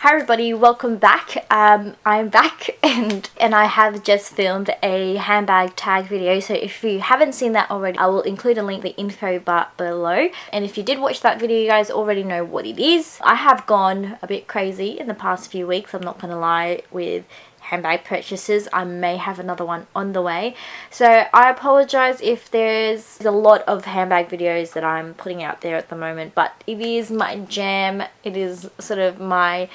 Hi everybody, welcome back. I'm back and I have just filmed a handbag tag video, so if you haven't seen that already, I will include a link in the info bar below. And if you did watch that video, you guys already know what it is. I have gone a bit crazy in the past few weeks, I'm not gonna lie, with handbag purchases. I may have another one on the way, so I apologize if there's a lot of handbag videos that I'm putting out there at the moment, but it is my jam. It is sort of my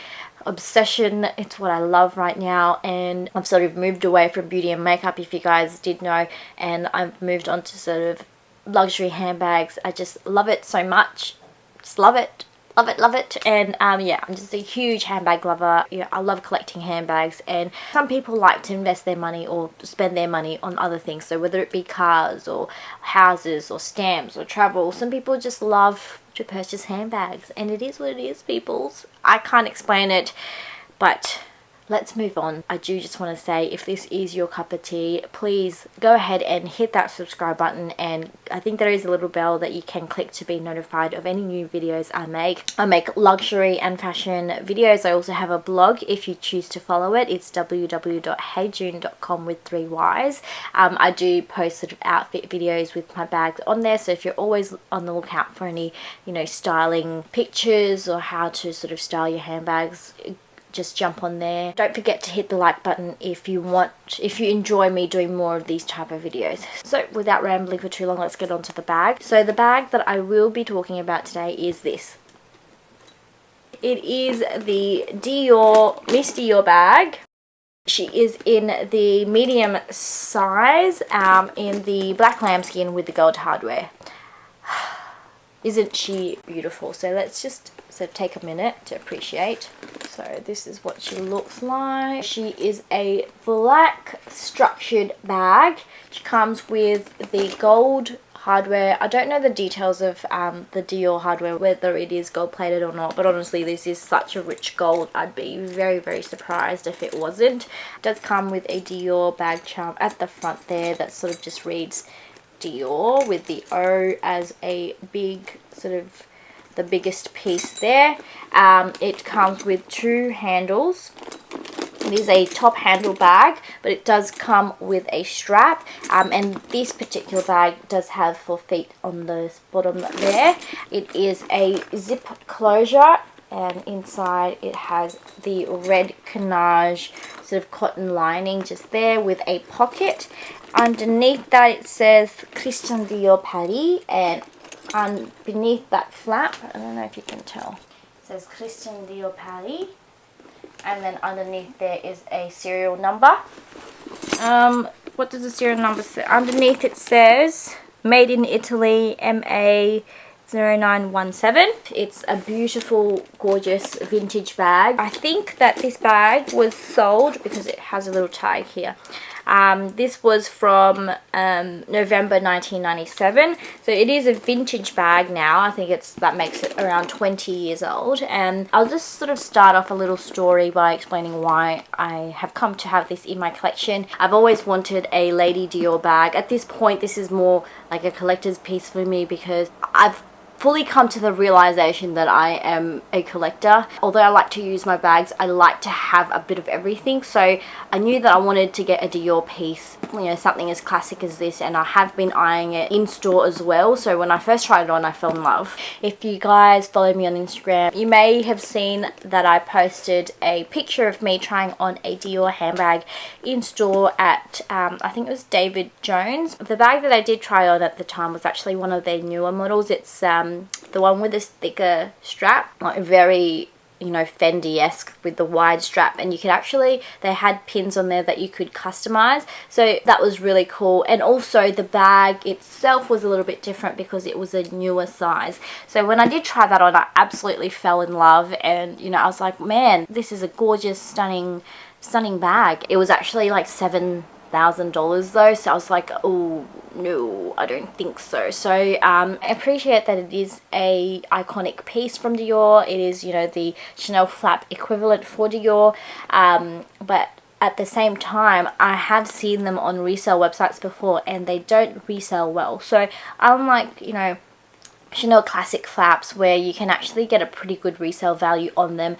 obsession. It's what I love right now, and I've sort of moved away from beauty and makeup, if you guys did know, and I've moved on to sort of luxury handbags. I just love it so much. Just love it. Love it. And yeah, I'm just a huge handbag lover. Yeah, I love collecting handbags, and some people like to invest their money or spend their money on other things, so whether it be cars or houses or stamps or travel. Some people just love to purchase handbags, and it is what it is, peoples. I can't explain it, but let's move on. I do just want to say, if this is your cup of tea, please go ahead and hit that subscribe button, and I think there is a little bell that you can click to be notified of any new videos I make. I make luxury and fashion videos. I also have a blog if you choose to follow it. It's www.heyyyjune.com with 3 Y's. I do post sort of outfit videos with my bags on there, so if you're always on the lookout for any, you know, styling pictures or how to sort of style your handbags, just jump on there. Don't forget to hit the like button if you enjoy me doing more of these type of videos. So without rambling for too long, let's get on to the bag. So the bag that I will be talking about today is this. It is the Miss Dior bag. She is in the medium size, in the black lambskin with the gold hardware. Isn't she beautiful? So let's just sort of take a minute to appreciate. So this is what she looks like. She is a black structured bag. She comes with the gold hardware. I don't know the details of the Dior hardware, whether it is gold plated or not, but honestly this is such a rich gold, I'd be very surprised if it wasn't. It does come with a Dior bag charm at the front there that sort of just reads Dior with the O as a big sort of the biggest piece there. It comes with 2 handles. It is a top handle bag, but it does come with a strap, and this particular bag does have 4 feet on the bottom there. It is a zip closure, and inside it has the red canage sort of cotton lining just there with a pocket. Underneath that it says Christian Dior Paris, and beneath that flap, I don't know if you can tell, it says Christian Dior Paris, and then underneath there is a serial number. What does the serial number say? Underneath it says Made in Italy, MA 0917. It's a beautiful, gorgeous vintage bag. I think that this bag was sold, because it has a little tag here. This was from November 1997, so it is a vintage bag now. I think that makes it around 20 years old, and I'll just sort of start off a little story by explaining why I have come to have this in my collection. I've always wanted a Lady Dior bag. At this point, this is more like a collector's piece for me, because I've fully come to the realization that I am a collector. Although I like to use my bags, I like to have a bit of everything, so I knew that I wanted to get a Dior piece, you know, something as classic as this, and I have been eyeing it in store as well. So when I first tried it on, I fell in love. If you guys follow me on Instagram, you may have seen that I posted a picture of me trying on a Dior handbag in store at I think it was David Jones. The bag that I did try on at the time was actually one of their newer models. It's the one with this thicker strap, like very, you know, Fendi-esque with the wide strap, and you could actually, they had pins on there that you could customize, so that was really cool. And also the bag itself was a little bit different because it was a newer size. So when I did try that on, I absolutely fell in love, and you know, I was like, man, this is a gorgeous, stunning bag. It was actually like $7,000 though, so I was like, oh no, I don't think so. So I appreciate that it is a iconic piece from Dior. It is, you know, the Chanel flap equivalent for Dior, but at the same time, I have seen them on resale websites before, and they don't resell well. So I'm like, you know, Chanel classic flaps where you can actually get a pretty good resale value on them.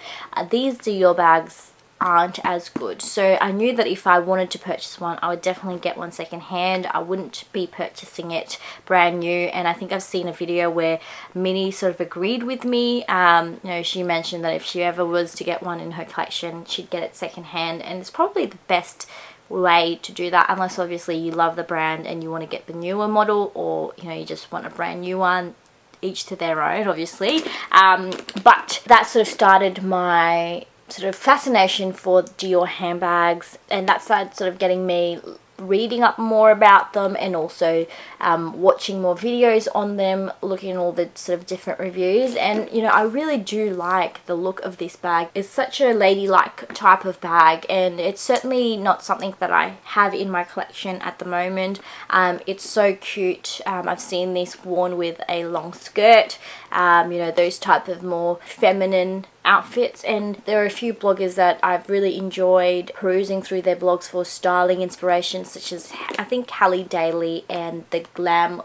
These Dior bags aren't as good, so I knew that if I wanted to purchase one, I would definitely get one second hand. I wouldn't be purchasing it brand new. And I think I've seen a video where Minnie sort of agreed with me. You know, she mentioned that if she ever was to get one in her collection, she'd get it second hand, and it's probably the best way to do that, unless obviously you love the brand and you want to get the newer model, or you know, you just want a brand new one. Each to their own, obviously. But that sort of started my sort of fascination for Dior handbags, and that started sort of getting me reading up more about them, and also watching more videos on them, looking at all the sort of different reviews. And you know, I really do like the look of this bag. It's such a ladylike type of bag, and it's certainly not something that I have in my collection at the moment. It's so cute. I've seen this worn with a long skirt, you know, those type of more feminine outfits, and there are a few bloggers that I've really enjoyed perusing through their blogs for styling inspiration, such as I think Hallie Daly and the Glam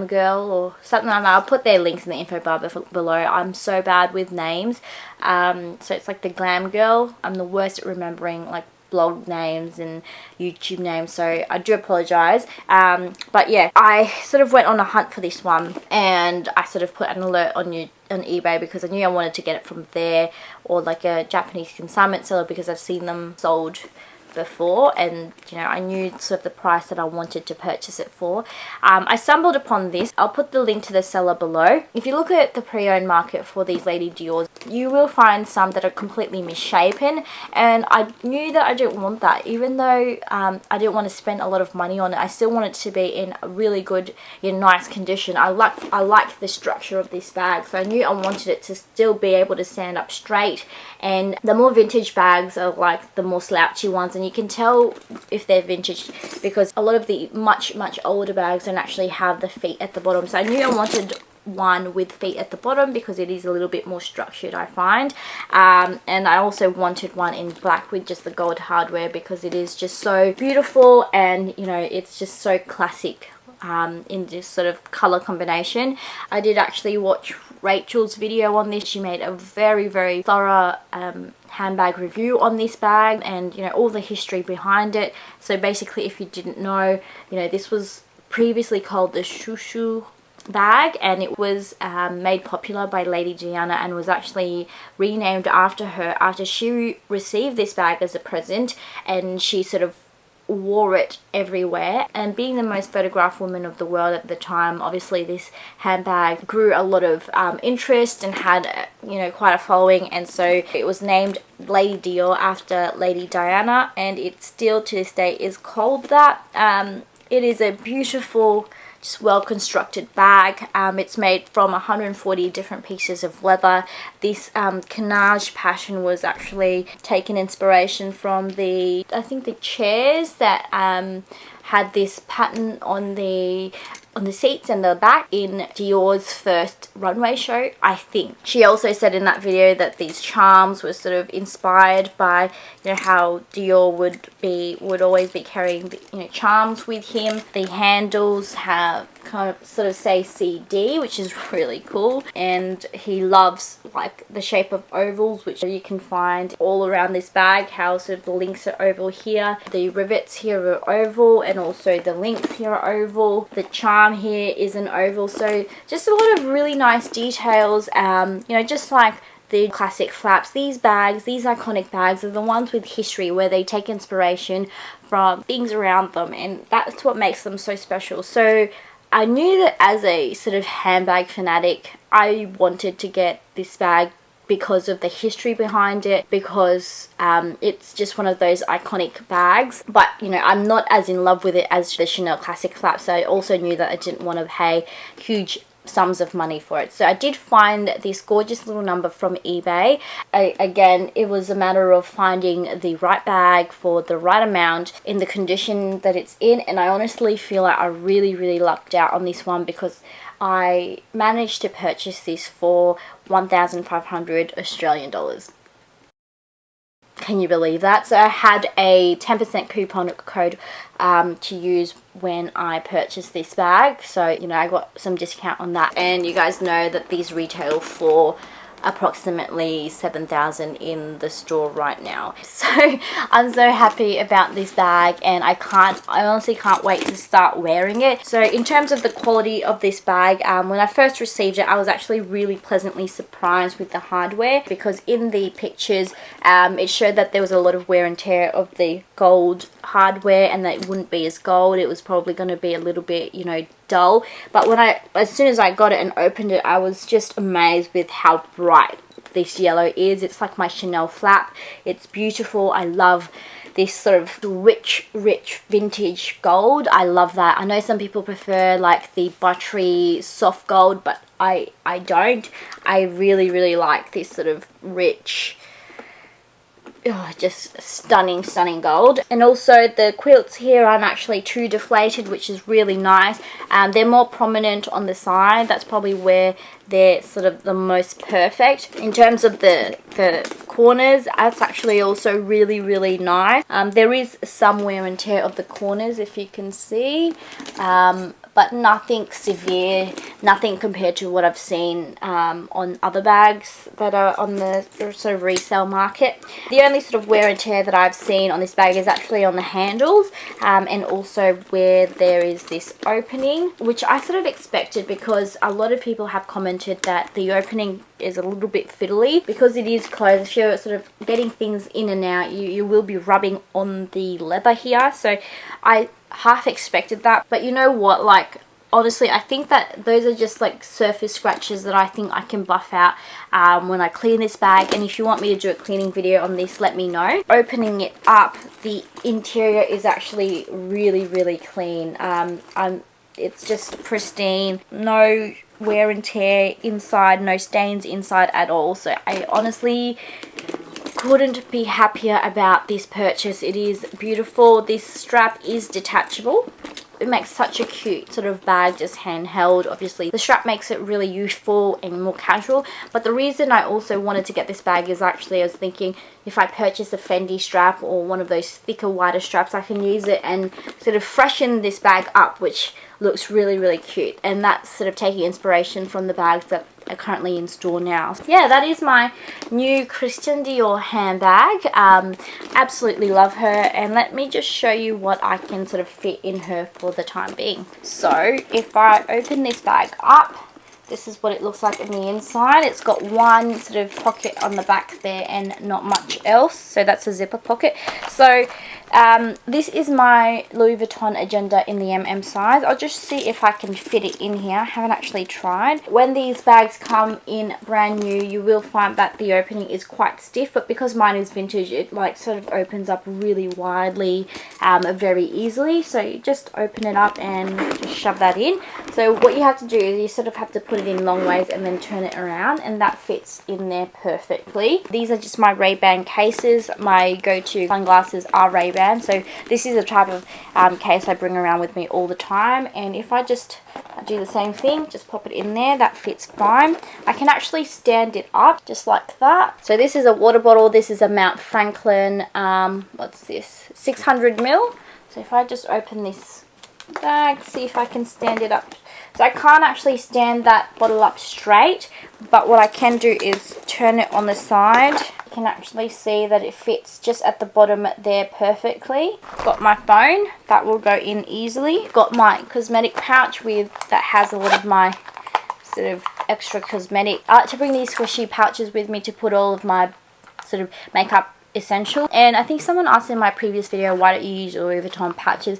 Girl or something like that. I'll put their links in the info bar below. I'm so bad with names. So it's like the Glam Girl. I'm the worst at remembering like blog names and YouTube names, so I do apologize. But yeah, I sort of went on a hunt for this one, and I sort of put an alert on eBay because I knew I wanted to get it from there, or like a Japanese consignment seller, because I've seen them sold before, and you know, I knew sort of the price that I wanted to purchase it for. I stumbled upon this. I'll put the link to the seller below. If you look at the pre-owned market for these Lady Diors, you will find some that are completely misshapen, and I knew that I didn't want that. Even though I didn't want to spend a lot of money on it, I still want it to be in a really good, nice condition. I like the structure of this bag, so I knew I wanted it to still be able to stand up straight. And the more vintage bags are like the more slouchy ones, and you can tell if they're vintage because a lot of the much older bags don't actually have the feet at the bottom. So I knew I wanted one with feet at the bottom because it is a little bit more structured, I find. And I also wanted one in black with just the gold hardware because it is just so beautiful, and you know, it's just so classic in this sort of color combination. I did actually watch Rachel's video on this. She made a very thorough handbag review on this bag, and you know, all the history behind it. So basically, if you didn't know, you know, this was previously called the Shushu bag, and it was made popular by Lady Diana and was actually renamed after her after she received this bag as a present, and she sort of wore it everywhere. And being the most photographed woman of the world at the time, obviously this handbag grew a lot of interest and had you know, quite a following, and so it was named Lady Dior after Lady Diana, and it still to this day is called that. It is a beautiful, just well constructed bag. It's made from 140 different pieces of leather. This canage pattern was actually taken inspiration from the, I think, the chairs that had this pattern on the seats and the back in Dior's first runway show, I think. She also said in that video that these charms were sort of inspired by, you know, how Dior would always be carrying, you know, charms with him. The handles have kind of sort of say CD, which is really cool, and he loves like the shape of ovals, which you can find all around this bag. How sort of the links are oval here, the rivets here are oval, and also the links here are oval. The charm here is an oval, so just a lot of really nice details. You know, just like the classic flaps, these bags, these iconic bags are the ones with history, where they take inspiration from things around them, and that's what makes them so special. So I knew that as a sort of handbag fanatic, I wanted to get this bag because of the history behind it, because it's just one of those iconic bags. But you know, I'm not as in love with it as the Chanel classic flap, so I also knew that I didn't want to pay huge sums of money for it. So I did find this gorgeous little number from eBay. Again, it was a matter of finding the right bag for the right amount in the condition that it's in, and I honestly feel like I really lucked out on this one, because I managed to purchase this for 1,500 Australian dollars. Can you believe that? So I had a 10% coupon code to use when I purchased this bag. So, you know, I got some discount on that. And you guys know that these retail for approximately $7,000 in the store right now. So I'm so happy about this bag, and I honestly can't wait to start wearing it. So in terms of the quality of this bag, when I first received it, I was actually really pleasantly surprised with the hardware, because in the pictures it showed that there was a lot of wear and tear of the gold hardware, and that it wouldn't be as gold. It was probably going to be a little bit, you know, dull. But as soon as I got it and opened it, I was just amazed with how bright this yellow is. It's like my Chanel flap. It's beautiful. I love this sort of rich vintage gold. I love that. I know some people prefer like the buttery soft gold, but I don't. I really like this sort of rich, just stunning gold. And also the quilts here aren't actually too deflated, which is really nice. They're more prominent on the side. That's probably where they're sort of the most perfect. In terms of the corners, that's actually also really nice. There is some wear and tear of the corners, if you can see, but nothing severe, nothing compared to what I've seen on other bags that are on the sort of resale market. The only sort of wear and tear that I've seen on this bag is actually on the handles, and also where there is this opening, which I sort of expected, because a lot of people have commented that the opening is a little bit fiddly because it is closed. If you're sort of getting things in and out, you will be rubbing on the leather here. So I half expected that, but you know what, like, honestly, I think that those are just like surface scratches that I think I can buff out when I clean this bag. And if you want me to do a cleaning video on this, let me know. Opening it up, the interior is actually really clean. It's just pristine, no wear and tear inside, no stains inside at all. So I honestly couldn't be happier about this purchase. It is beautiful. This strap is detachable. It makes such a cute sort of bag, just handheld. Obviously the strap makes it really youthful and more casual, but the reason I also wanted to get this bag is actually I was thinking if I purchase a Fendi strap or one of those thicker, wider straps, I can use it and sort of freshen this bag up, which looks really cute. And that's sort of taking inspiration from the bags that are currently in store now. Yeah, that is my new Christian Dior handbag. Absolutely love her, and let me just show you what I can sort of fit in her for the time being. So if I open this bag up, this is what it looks like on the inside. It's got one sort of pocket on the back there and not much else, so that's a zipper pocket. So this is my Louis Vuitton Agenda in the MM size. I'll just see if I can fit it in here. I haven't actually tried. When these bags come in brand new, you will find that the opening is quite stiff, but because mine is vintage, it like sort of opens up really widely, very easily. So you just open it up and just shove that in. So what you have to do is you sort of have to put it in long ways and then turn it around, and that fits in there perfectly. These are just my Ray-Ban cases. My go-to sunglasses are Ray-Ban. So this is a type of case I bring around with me all the time, and if I just do the same thing, just pop it in there, that fits fine. I can actually stand it up just like that. So this is a water bottle. This is a Mount Franklin, what's this, 600 ml. So if I just open this bag, see if I can stand it up. So I can't actually stand that bottle up straight, but what I can do is turn it on the side. You can actually see that it fits just at the bottom there perfectly. Got my phone, that will go in easily. Got my cosmetic pouch that has a lot of my sort of extra cosmetic. I like to bring these squishy pouches with me to put all of my sort of makeup essential. And I think someone asked in my previous video, why don't you use Louis Vuitton pouches?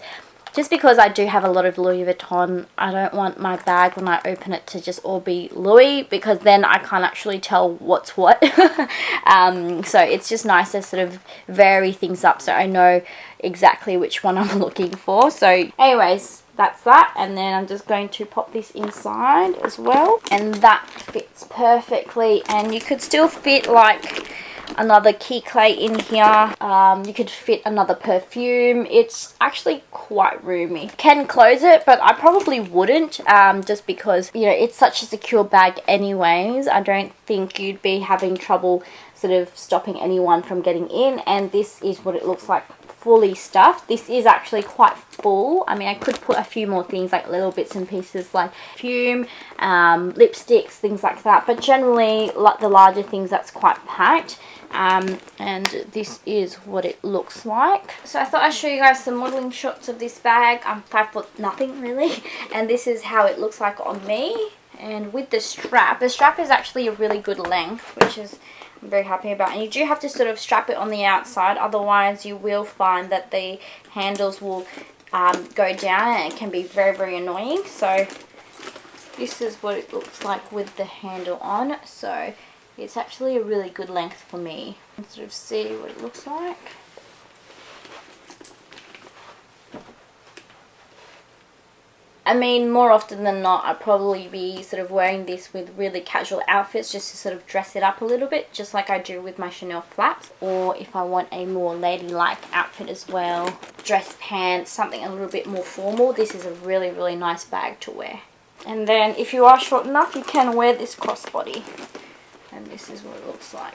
Just because I do have a lot of Louis Vuitton, I don't want my bag when I open it to just all be Louis, because then I can't actually tell what's what. So it's just nice to sort of vary things up so I know exactly which one I'm looking for. So anyways, that's that, and then I'm just going to pop this inside as well, and that fits perfectly. And you could still fit like another key clay in here. You could fit another perfume. It's actually quite roomy. Can close it, but I probably wouldn't, just because, you know, it's such a secure bag anyways. I don't think you'd be having trouble sort of stopping anyone from getting in. And this is what it looks like fully stuffed. This is actually quite full. I mean, I could put a few more things, like little bits and pieces like perfume, lipsticks, things like that, but generally like the larger things, that's quite packed. And this is what it looks like. So I thought I'd show you guys some modeling shots of this bag. I'm 5 foot nothing really, and this is how it looks like on me. And with the strap is actually a really good length, which is I'm very happy about. And you do have to sort of strap it on the outside, otherwise you will find that the handles will go down and it can be very, very annoying. So this is what it looks like with the handle on. So it's actually a really good length for me. Let's sort of see what it looks like. I mean, more often than not, I'd probably be sort of wearing this with really casual outfits just to sort of dress it up a little bit, just like I do with my Chanel flats. Or if I want a more ladylike outfit as well, dress pants, something a little bit more formal, this is a really, really nice bag to wear. And then if you are short enough, you can wear this crossbody. And this is what it looks like.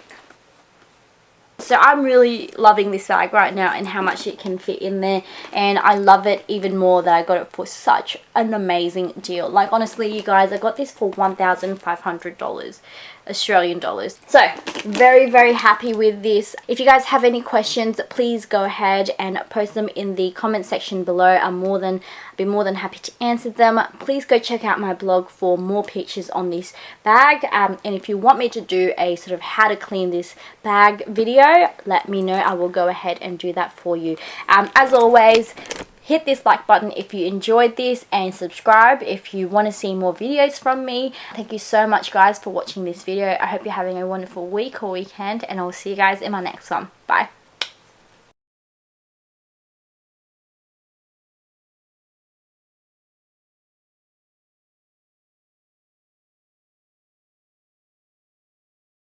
So I'm really loving this bag right now and how much it can fit in there, and I love it even more that I got it for such an amazing deal. Like, honestly, you guys, I got this for $1,500 Australian dollars. So very, very happy with this. If you guys have any questions, please go ahead and post them in the comment section below. I'll be more than happy to answer them. Please go check out my blog for more pictures on this bag, and if you want me to do a sort of how to clean this bag video, let me know. I will go ahead and do that for you. As always, hit this like button if you enjoyed this, and subscribe if you want to see more videos from me. Thank you so much, guys, for watching this video. I hope you're having a wonderful week or weekend, and I'll see you guys in my next one. Bye.